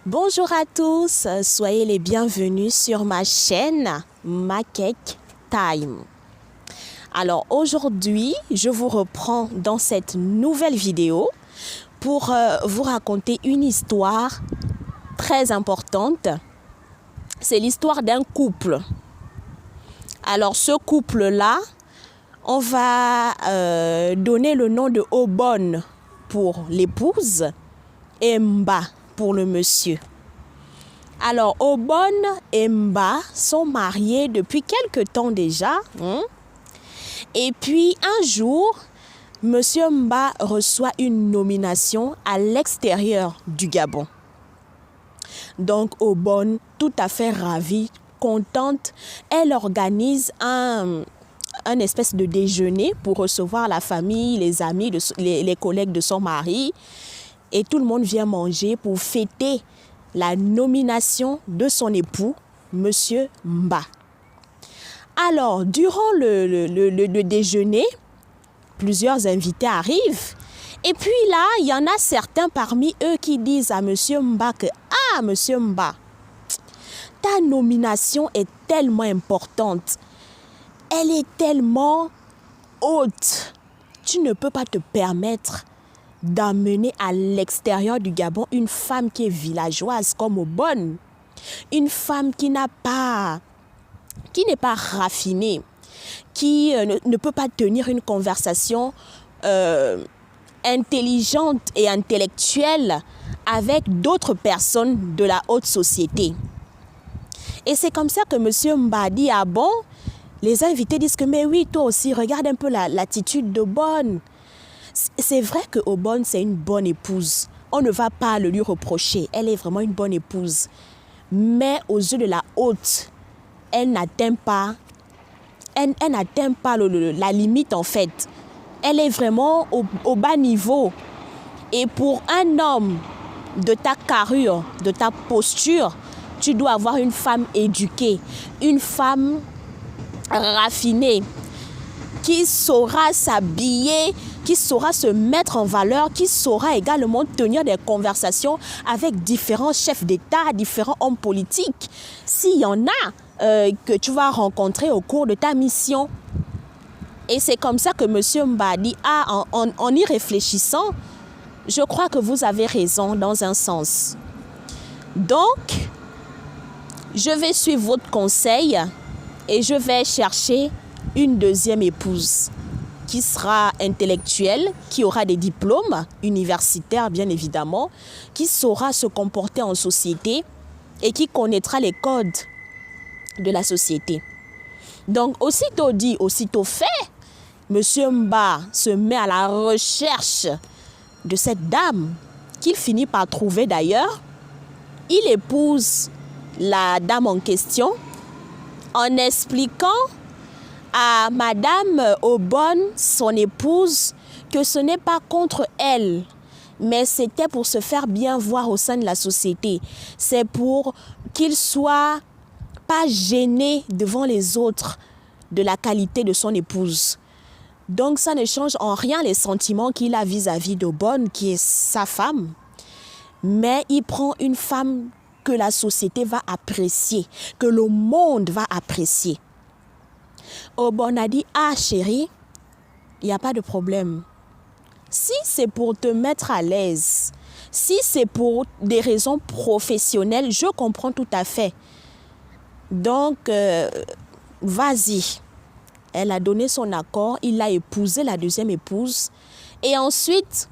Bonjour à tous, soyez les bienvenus sur ma chaîne Makek Time. Alors aujourd'hui, je vous reprends dans cette nouvelle vidéo pour vous raconter une histoire très importante. C'est l'histoire d'un couple. Alors ce couple-là, on va donner le nom de Obon pour l'épouse et Mba pour le monsieur. Alors, Obon et Mba sont mariés depuis quelque temps déjà. Et puis, un jour, monsieur Mba reçoit une nomination à l'extérieur du Gabon. Donc, Obon, tout à fait ravie, contente, elle organise un espèce de déjeuner pour recevoir la famille, les amis, les collègues de son mari. Et tout le monde vient manger pour fêter la nomination de son époux, monsieur Mba. Alors, durant le déjeuner, plusieurs invités arrivent. Et puis là, il y en a certains parmi eux qui disent à monsieur Mba que « Ah, monsieur Mba, ta nomination est tellement importante. Elle est tellement haute. Tu ne peux pas te permettre d'amener à l'extérieur du Gabon une femme qui est villageoise comme Obon, une femme qui n'est pas raffinée, qui ne peut pas tenir une conversation intelligente et intellectuelle avec d'autres personnes de la haute société. » Et c'est comme ça que M. Mba dit « Ah bon ?» Les invités disent que « Mais oui, toi aussi, regarde un peu l'attitude d'Obon. » C'est vrai que Obon, c'est une bonne épouse. On ne va pas le lui reprocher. Elle est vraiment une bonne épouse. Mais aux yeux de la haute, elle n'atteint pas la limite en fait. Elle est vraiment au bas niveau. Et pour un homme de ta carrure, de ta posture, tu dois avoir une femme éduquée, une femme raffinée, qui saura s'habiller, qui saura se mettre en valeur, qui saura également tenir des conversations avec différents chefs d'État, différents hommes politiques. S'il y en a que tu vas rencontrer au cours de ta mission. Et c'est comme ça que M. Mba dit, ah, en y réfléchissant, je crois que vous avez raison dans un sens. Donc, je vais suivre votre conseil et je vais chercher une deuxième épouse qui sera intellectuelle, qui aura des diplômes universitaires bien évidemment, qui saura se comporter en société et qui connaîtra les codes de la société. Donc aussitôt dit, aussitôt fait, M. Mba se met à la recherche de cette dame qu'il finit par trouver d'ailleurs. Il épouse la dame en question en expliquant à Madame Obon, son épouse, que ce n'est pas contre elle, mais c'était pour se faire bien voir au sein de la société. C'est pour qu'il soit pas gêné devant les autres de la qualité de son épouse. Donc ça ne change en rien les sentiments qu'il a vis-à-vis d'Obon, qui est sa femme. Mais il prend une femme que la société va apprécier, que le monde va apprécier. Obon a dit, ah chérie, il n'y a pas de problème. Si c'est pour te mettre à l'aise, si c'est pour des raisons professionnelles, je comprends tout à fait. Donc, vas-y. Elle a donné son accord, il a épousé la deuxième épouse. Et ensuite,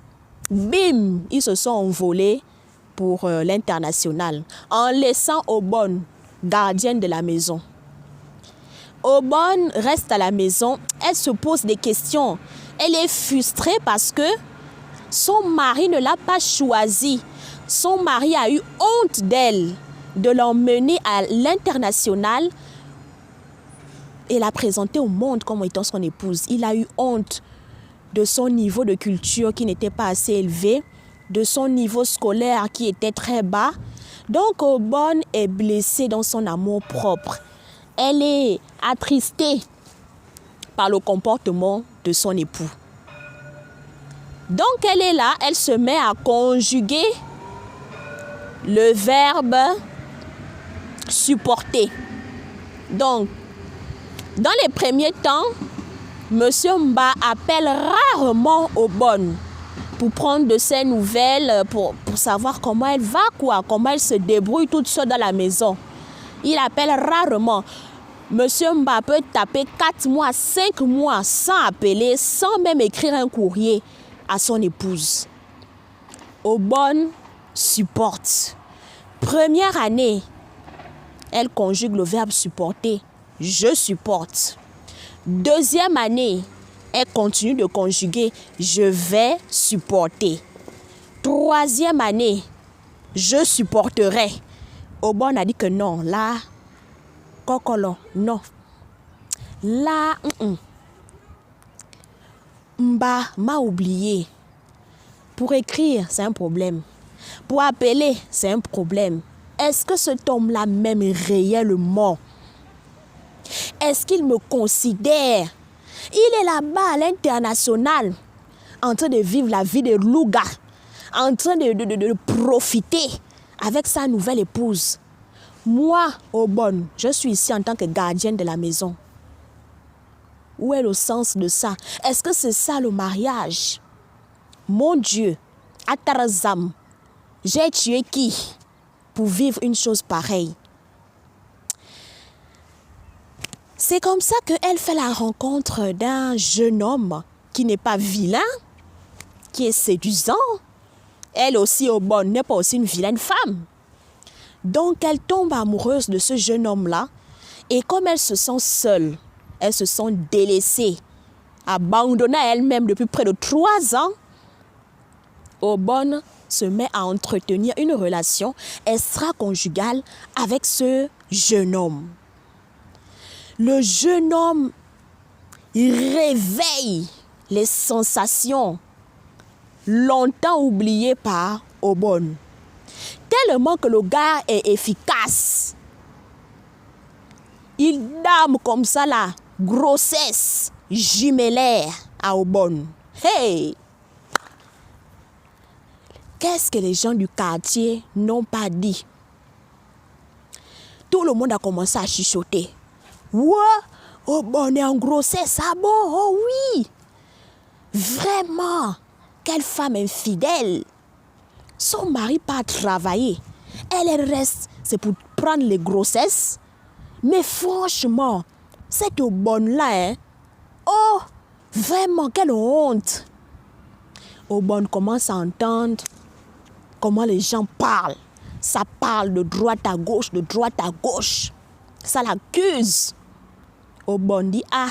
bim, ils se sont envolés pour l'international, en laissant Obon gardienne de la maison. Obon reste à la maison, elle se pose des questions. Elle est frustrée parce que son mari ne l'a pas choisie. Son mari a eu honte d'elle, de l'emmener à l'international et la présenter au monde comme étant son épouse. Il a eu honte de son niveau de culture qui n'était pas assez élevé, de son niveau scolaire qui était très bas. Donc Obon est blessée dans son amour propre. Elle est attristée par le comportement de son époux. Donc elle est là, elle se met à conjuguer le verbe supporter. Donc, dans les premiers temps, Monsieur Mba appelle rarement Obone pour prendre de ses nouvelles, pour savoir comment elle va, comment elle se débrouille toute seule dans la maison. Il appelle rarement. Monsieur Mba peut taper 4 mois, 5 mois sans appeler, sans même écrire un courrier à son épouse. Obone supporte. Première année, elle conjugue le verbe supporter. Je supporte. Deuxième année, elle continue de conjuguer je vais supporter. Troisième année, je supporterai. Obone a dit que non, là, Kokolo, non. Là, Mba m'a oublié. Pour écrire, c'est un problème. Pour appeler, c'est un problème. Est-ce que cet homme-là m'aime réellement? Est-ce qu'il me considère? Il est là-bas à l'international, en train de vivre la vie de Louga, en train de profiter avec sa nouvelle épouse. Moi, Obone, je suis ici en tant que gardienne de la maison. Où est le sens de ça? Est-ce que c'est ça le mariage? Mon Dieu, Atarazam, j'ai tué qui pour vivre une chose pareille? C'est comme ça qu'elle fait la rencontre d'un jeune homme qui n'est pas vilain, qui est séduisant. Elle aussi, Obone, n'est pas aussi une vilaine femme. Donc, elle tombe amoureuse de ce jeune homme-là. Et comme elle se sent seule, elle se sent délaissée, abandonnée à elle-même depuis près de 3 ans, Obone se met à entretenir une relation extra-conjugale avec ce jeune homme. Le jeune homme réveille les sensations longtemps oubliées par Obone. Tellement que le gars est efficace. Il dame comme ça la grossesse jumellaire à Obone. Hey! Qu'est-ce que les gens du quartier n'ont pas dit? Tout le monde a commencé à chuchoter. Ouais, Obone est en grossesse, ah bon? Oh oui! Vraiment, quelle femme infidèle! Son mari part travailler. Elle reste, c'est pour prendre les grossesses. Mais franchement, cette Obone-là, hein? Oh, vraiment, quelle honte! Obone commence à entendre comment les gens parlent. Ça parle de droite à gauche, de droite à gauche. Ça l'accuse. Obone dit, ah,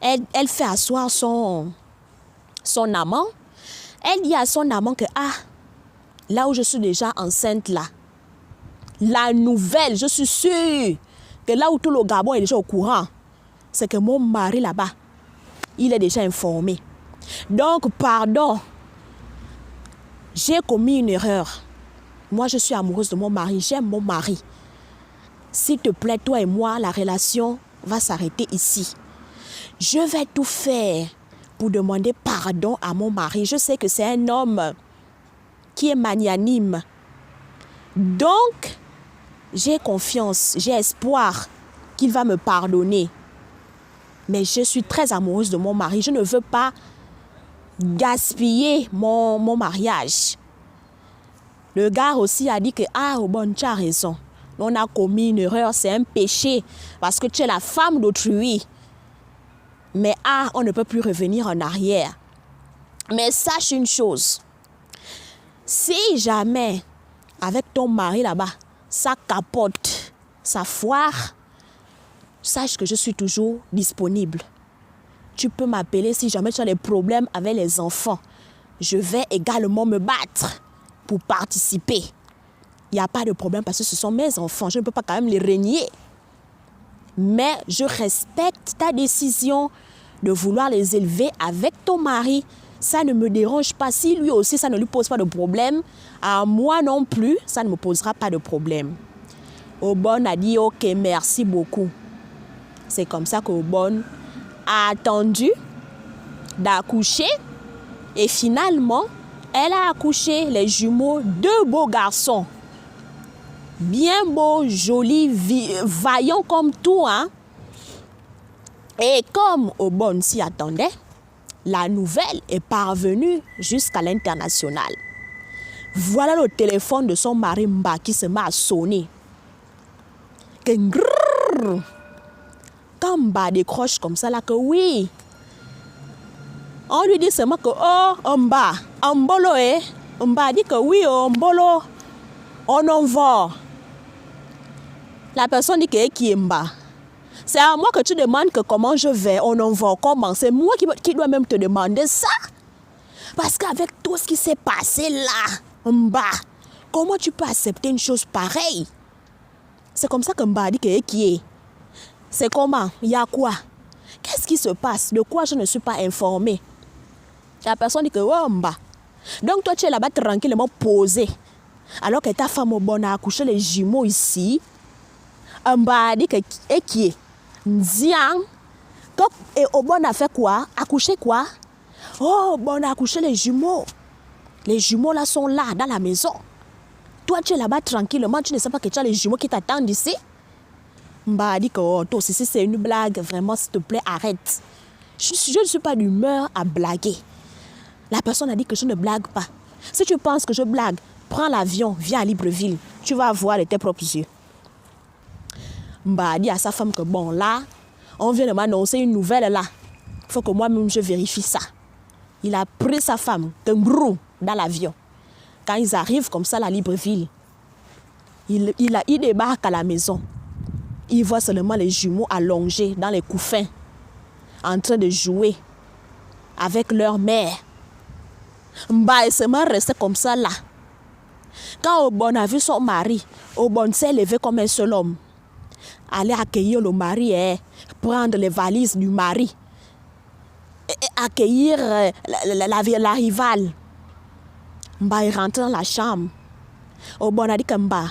elle fait asseoir son amant. Elle dit à son amant que, ah, là où je suis déjà enceinte là, la nouvelle, je suis sûre que là où tout le Gabon est déjà au courant, c'est que mon mari là-bas, il est déjà informé. Donc, pardon, j'ai commis une erreur. Moi, je suis amoureuse de mon mari, j'aime mon mari. S'il te plaît, toi et moi, la relation va s'arrêter ici. Je vais tout faire pour demander pardon à mon mari. Je sais que c'est un homme qui est magnanime. Donc, j'ai confiance, j'ai espoir qu'il va me pardonner. Mais je suis très amoureuse de mon mari. Je ne veux pas gaspiller mon mariage. Le gars aussi a dit que, ah, Obone, tu as raison. On a commis une erreur, c'est un péché parce que tu es la femme d'autrui. Mais ah, on ne peut plus revenir en arrière. Mais sache une chose. Si jamais, avec ton mari là-bas, ça capote, ça foire, sache que je suis toujours disponible. Tu peux m'appeler si jamais tu as des problèmes avec les enfants. Je vais également me battre pour participer. Il n'y a pas de problème parce que ce sont mes enfants. Je ne peux pas quand même les régner. Mais je respecte ta décision de vouloir les élever avec ton mari. Ça ne me dérange pas. Si lui aussi, ça ne lui pose pas de problème, à moi non plus, ça ne me posera pas de problème. Obone a dit, ok, merci beaucoup. C'est comme ça qu'Obone a attendu d'accoucher. Et finalement, elle a accouché les jumeaux, 2 beaux garçons. bien beau, joli, vaillant comme tout, hein. Et comme Obon s'y attendait, la nouvelle est parvenue jusqu'à l'international. Voilà le téléphone de son mari Mba qui se met à sonner. Quand Mba décroche comme ça, là, que oui, on lui dit seulement que oh, Mba, Mbolo, Mba dit que oui, oh, Mbolo, on en va. La personne dit que qui est Mba. C'est à moi que tu demandes que comment je vais, on en va, comment. C'est moi qui dois même te demander ça. Parce qu'avec tout ce qui s'est passé là, Mba, comment tu peux accepter une chose pareille? C'est comme ça que Mba dit que qui est. C'est comment? Il y a quoi? Qu'est-ce qui se passe? De quoi je ne suis pas informée? La personne dit que oh Mba. Donc toi tu es là-bas tranquillement posé. Alors que ta femme Obon a accouché les jumeaux ici. Mba dit que qui est? Ndiang. Et Obon a fait quoi? Accouché quoi? Oh, Obon a accouché les jumeaux. Les jumeaux là sont là, dans la maison. Toi, tu es là-bas tranquillement, tu ne sais pas que tu as les jumeaux qui t'attendent ici. Mba a dit que oh, toi, si c'est une blague, vraiment, s'il te plaît, arrête. Je ne suis pas d'humeur à blaguer. La personne a dit que je ne blague pas. Si tu penses que je blague, prends l'avion, viens à Libreville. Tu vas voir de tes propres yeux. Mba a dit à sa femme que bon, là, on vient de m'annoncer une nouvelle là. Il faut que moi-même je vérifie ça. Il a pris sa femme, dans l'avion. Quand ils arrivent comme ça à Libreville, il débarque à la maison. Il voit seulement les jumeaux allongés dans les couffins, en train de jouer avec leur mère. Mba est seulement resté comme ça là. Quand Obon a vu son mari, Obon s'est levé comme un seul homme. Aller accueillir le mari, prendre les valises du mari, accueillir la rivale. Mba est rentré dans la chambre. Obon a dit que Mba,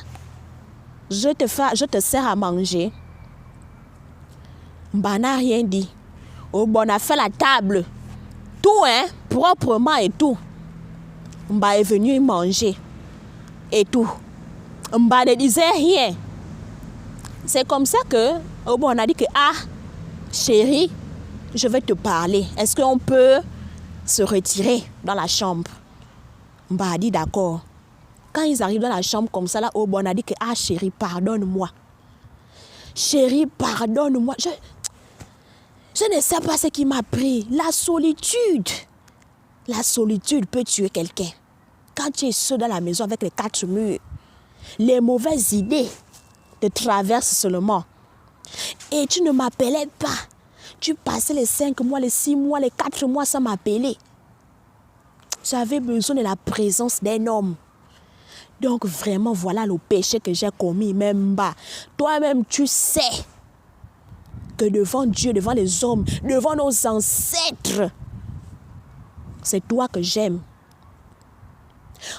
je te sers à manger. Mba n'a rien dit. Obon a fait la table. Tout, hein, proprement et tout. Mba est venu manger. Et tout. Mba ne disait rien. C'est comme ça que Obon a dit que ah, chérie, je vais te parler. Est-ce qu'on peut se retirer dans la chambre? Mba a dit d'accord. Quand ils arrivent dans la chambre comme ça, là, Obon a dit que ah, chérie, pardonne-moi. Chérie, pardonne-moi. Je ne sais pas ce qui m'a pris. La solitude. La solitude peut tuer quelqu'un. Quand tu es seul dans la maison avec les quatre murs, les mauvaises idées te traversent seulement. Et tu ne m'appelais pas. Tu passais les 5 mois, les 6 mois, les 4 mois sans m'appeler. J'avais besoin de la présence d'un homme. Donc vraiment, voilà le péché que j'ai commis, même bas. Toi-même, tu sais que devant Dieu, devant les hommes, devant nos ancêtres, c'est toi que j'aime.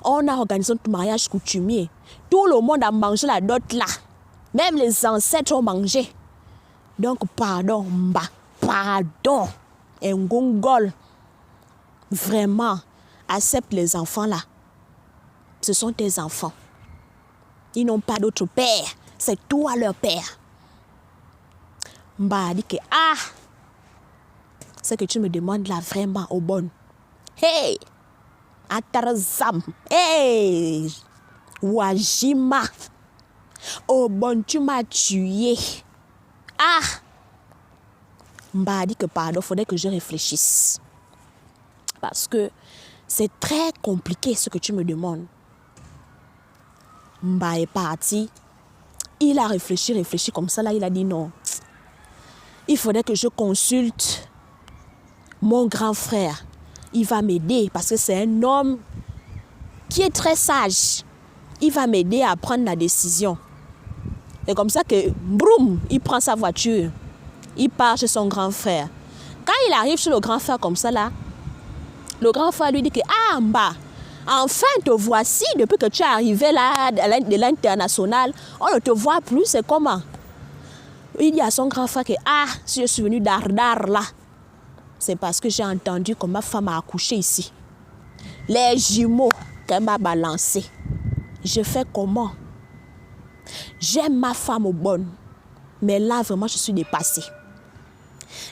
On a organisé notre mariage coutumier. Tout le monde a mangé la dot là. Même les ancêtres ont mangé. Donc, pardon, Mba. Pardon. Ngongol. Vraiment, accepte les enfants là. Ce sont tes enfants. Ils n'ont pas d'autre père. C'est toi leur père. Mba a dit que, ah, ce que tu me demandes là, vraiment, Obon. Hey! Atarazam. Hey! Wajima. Obon, tu m'as tué. Ah! Mba a dit que pardon, il faudrait que je réfléchisse. Parce que c'est très compliqué ce que tu me demandes. Mba est parti. Il a réfléchi comme ça. Là, il a dit non. Il faudrait que je consulte mon grand frère. Il va m'aider parce que c'est un homme qui est très sage. Il va m'aider à prendre la décision. C'est comme ça que, broum, il prend sa voiture. Il part chez son grand frère. Quand il arrive chez le grand frère comme ça, là, le grand frère lui dit que, ah, Mba, enfin te voici, depuis que tu es arrivé là, de l'international, on ne te voit plus, c'est comment? Il dit à son grand frère que, ah, si je suis venu d'Ardar là, c'est parce que j'ai entendu que ma femme a accouché ici. Les jumeaux qu'elle m'a balancés. Je fais comment? J'aime ma femme au bonne. Mais là, vraiment, je suis dépassée.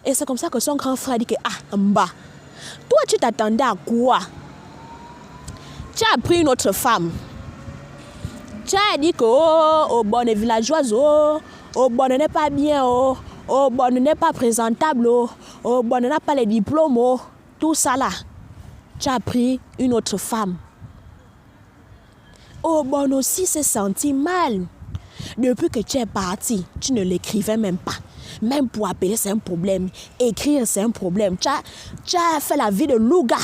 Et c'est comme ça que son grand frère dit que, ah, Mba, toi, tu t'attendais à quoi? Tu as pris une autre femme. Tu as dit que, oh, bonne villageoise, oh, bonne n'est pas bien, oh, bonne n'est pas présentable, oh, bonne n'a pas les diplômes, oh, tout ça là. Tu as pris une autre femme. Oh, bonne aussi s'est senti mal. Depuis que tu es parti, tu ne l'écrivais même pas. Même pour appeler, c'est un problème. Écrire, c'est un problème. Tu as fait la vie de louga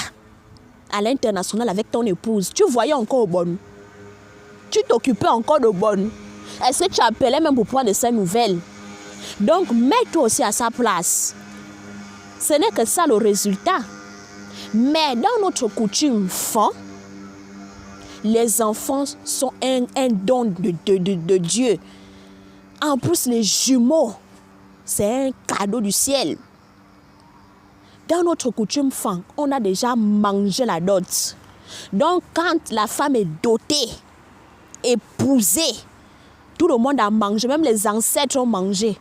à l'international avec ton épouse. Tu voyais encore Aubonne. Tu t'occupais encore d'Aubonne. Est-ce que tu appelais même pour prendre de ses nouvelles? Donc, mets-toi aussi à sa place. Ce n'est que ça le résultat. Mais dans notre coutume fond, les enfants sont un don de Dieu. En plus, les jumeaux, c'est un cadeau du ciel. Dans notre coutume femme, on a déjà mangé la dot. Donc, quand la femme est dotée, épousée, tout le monde a mangé, même les ancêtres ont mangé.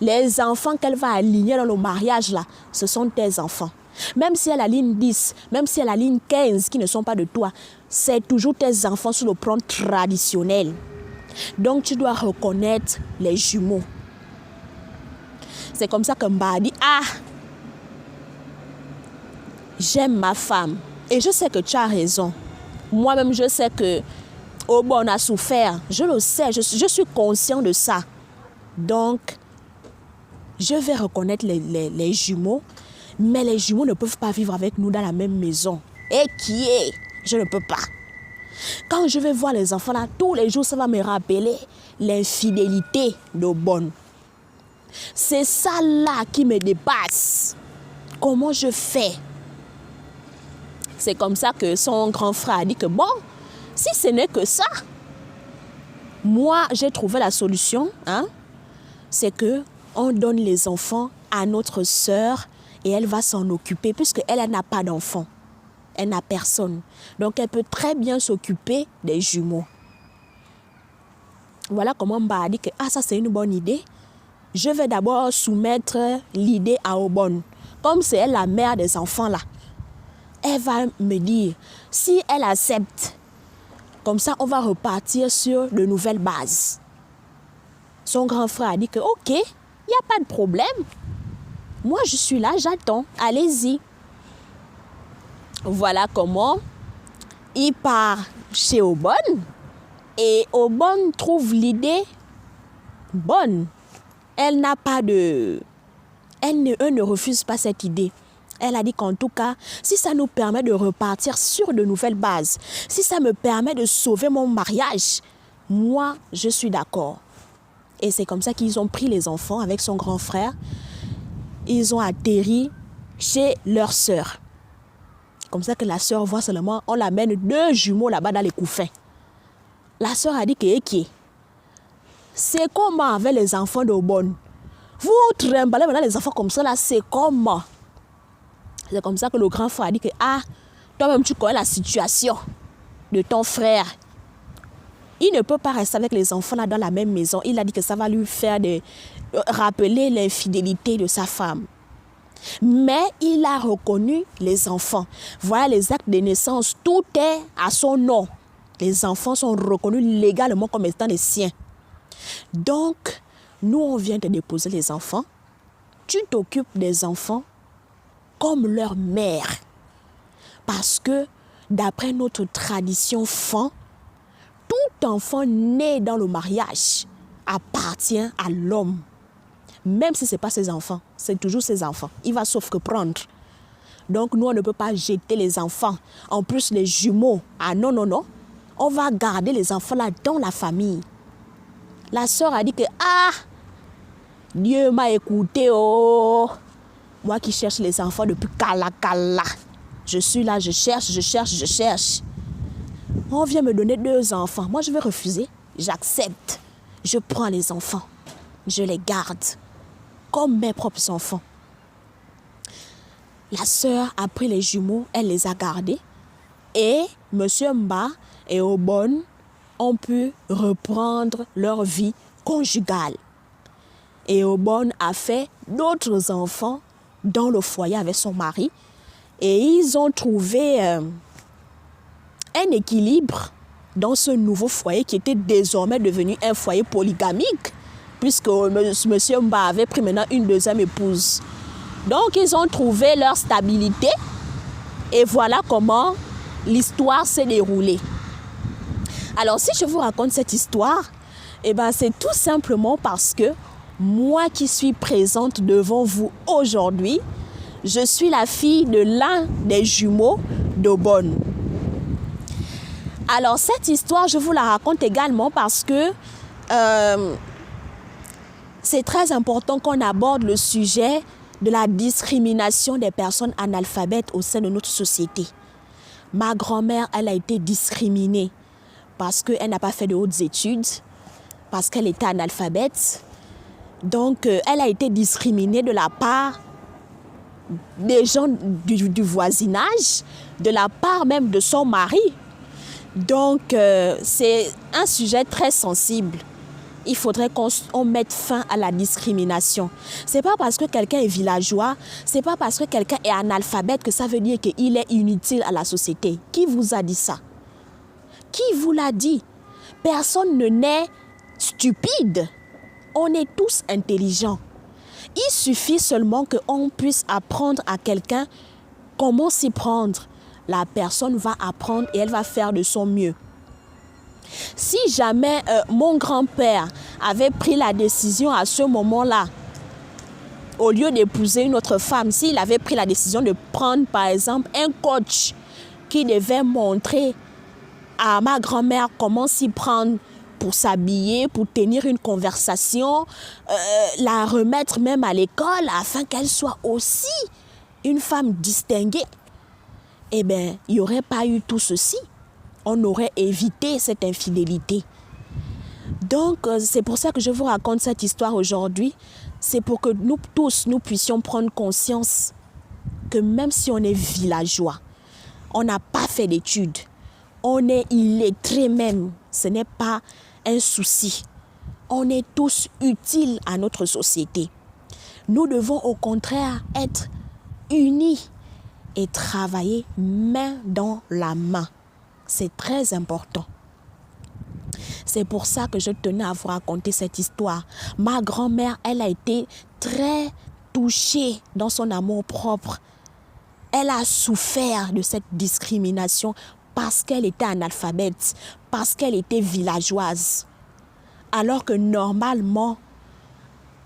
Les enfants qu'elle va aligner dans le mariage, là, ce sont tes enfants. Même si elle a ligne 10, même si elle a ligne 15 qui ne sont pas de toi, c'est toujours tes enfants sur le plan traditionnel. Donc, tu dois reconnaître les jumeaux. C'est comme ça que Mba dit, ah, j'aime ma femme. Et je sais que tu as raison. Moi-même, je sais que Aubonne a souffert. Je le sais, je suis conscient de ça. Donc, je vais reconnaître les jumeaux. Mais les jumeaux ne peuvent pas vivre avec nous dans la même maison. Et qui est? Je ne peux pas. Quand je vais voir les enfants là, tous les jours, ça va me rappeler l'infidélité d'Aubonne. C'est ça là qui me dépasse. Comment je fais? C'est comme ça que son grand frère a dit que bon, si ce n'est que ça, moi j'ai trouvé la solution. C'est que on donne les enfants à notre sœur et elle va s'en occuper puisqu'elle n'a pas d'enfant. Elle n'a personne. Donc elle peut très bien s'occuper des jumeaux. Voilà comment Mba a dit que ça c'est une bonne idée. Je vais d'abord soumettre l'idée à Aubonne. Comme c'est elle la mère des enfants là. Elle va me dire si elle accepte. Comme ça, on va repartir sur de nouvelles bases. Son grand frère a dit que ok, il n'y a pas de problème. Moi, je suis là, j'attends. Allez-y. Voilà comment il part chez Aubonne. Et Aubonne trouve l'idée bonne. Elle n'a pas de... Elle ne refuse pas cette idée. Elle a dit qu'en tout cas, si ça nous permet de repartir sur de nouvelles bases, si ça me permet de sauver mon mariage, moi, je suis d'accord. Et c'est comme ça qu'ils ont pris les enfants avec son grand frère. Ils ont atterri chez leur sœur. Comme ça que la sœur voit seulement, on l'amène 2 jumeaux là-bas dans les couffins. La sœur a dit que c'est comment avec les enfants d'Aubonne? Vous trimballez maintenant les enfants comme ça là, c'est comment? C'est comme ça que le grand frère a dit que toi-même tu connais la situation de ton frère. Il ne peut pas rester avec les enfants là dans la même maison. Il a dit que ça va lui faire rappeler l'infidélité de sa femme. Mais il a reconnu les enfants. Voilà les actes de naissance, tout est à son nom. Les enfants sont reconnus légalement comme étant les siens. Donc, nous on vient de déposer les enfants. Tu t'occupes des enfants comme leur mère. Parce que, d'après notre tradition fond, tout enfant né dans le mariage appartient à l'homme. Même si ce n'est pas ses enfants, c'est toujours ses enfants. Il va sauf que prendre. Donc, nous, on ne peut pas jeter les enfants. En plus, les jumeaux. Non, non, non. On va garder les enfants là dans la famille. La sœur a dit que, Dieu m'a écouté, oh. Moi qui cherche les enfants depuis Kala. Je suis là, je cherche. On vient me donner 2 enfants. Moi, je vais refuser. J'accepte. Je prends les enfants. Je les garde comme mes propres enfants. La sœur a pris les jumeaux, elle les a gardés. Et M. Mba et Aubonne ont pu reprendre leur vie conjugale. Et Aubonne a fait d'autres enfants dans le foyer avec son mari. Et ils ont trouvé un équilibre dans ce nouveau foyer qui était désormais devenu un foyer polygamique, puisque M. Mba avait pris maintenant une deuxième épouse. Donc, ils ont trouvé leur stabilité et voilà comment l'histoire s'est déroulée. Alors, si je vous raconte cette histoire, c'est tout simplement parce que moi qui suis présente devant vous aujourd'hui, je suis la fille de l'un des jumeaux d'Aubonne. Alors, cette histoire, je vous la raconte également parce que c'est très important qu'on aborde le sujet de la discrimination des personnes analphabètes au sein de notre société. Ma grand-mère, elle a été discriminée parce qu'elle n'a pas fait de hautes études, parce qu'elle était analphabète. Donc, elle a été discriminée de la part des gens du voisinage, de la part même de son mari. Donc, c'est un sujet très sensible. Il faudrait qu'on mette fin à la discrimination. Ce n'est pas parce que quelqu'un est villageois, ce n'est pas parce que quelqu'un est analphabète que ça veut dire qu'il est inutile à la société. Qui vous a dit ça? Qui vous l'a dit? Personne ne naît stupide. On est tous intelligents. Il suffit seulement qu'on puisse apprendre à quelqu'un comment s'y prendre. La personne va apprendre et elle va faire de son mieux. Si jamais mon grand-père avait pris la décision à ce moment-là, au lieu d'épouser une autre femme, s'il avait pris la décision de prendre par exemple un coach qui devait montrer à ma grand-mère comment s'y prendre pour s'habiller, pour tenir une conversation, la remettre même à l'école afin qu'elle soit aussi une femme distinguée, il n'y aurait pas eu tout ceci. On aurait évité cette infidélité. Donc, c'est pour ça que je vous raconte cette histoire aujourd'hui. C'est pour que nous tous, nous puissions prendre conscience que même si on est villageois, on n'a pas fait d'études, on est illettré même, ce n'est pas un souci. On est tous utiles à notre société. Nous devons au contraire être unis et travailler main dans la main. C'est très important. C'est pour ça que je tenais à vous raconter cette histoire. Ma grand-mère, elle a été très touchée dans son amour propre. Elle a souffert de cette discrimination parce qu'elle était analphabète, parce qu'elle était villageoise. Alors que normalement,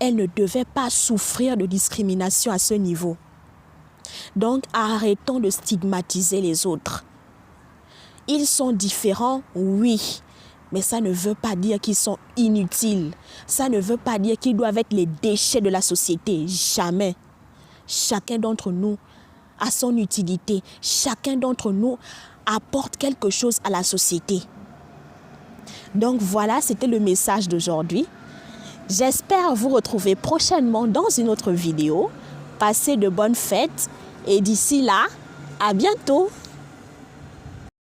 elle ne devait pas souffrir de discrimination à ce niveau. Donc, arrêtons de stigmatiser les autres. Ils sont différents, oui, mais ça ne veut pas dire qu'ils sont inutiles. Ça ne veut pas dire qu'ils doivent être les déchets de la société. Jamais. Chacun d'entre nous a son utilité. Chacun d'entre nous apporte quelque chose à la société. Donc voilà, c'était le message d'aujourd'hui. J'espère vous retrouver prochainement dans une autre vidéo. Passez de bonnes fêtes et d'ici là, à bientôt.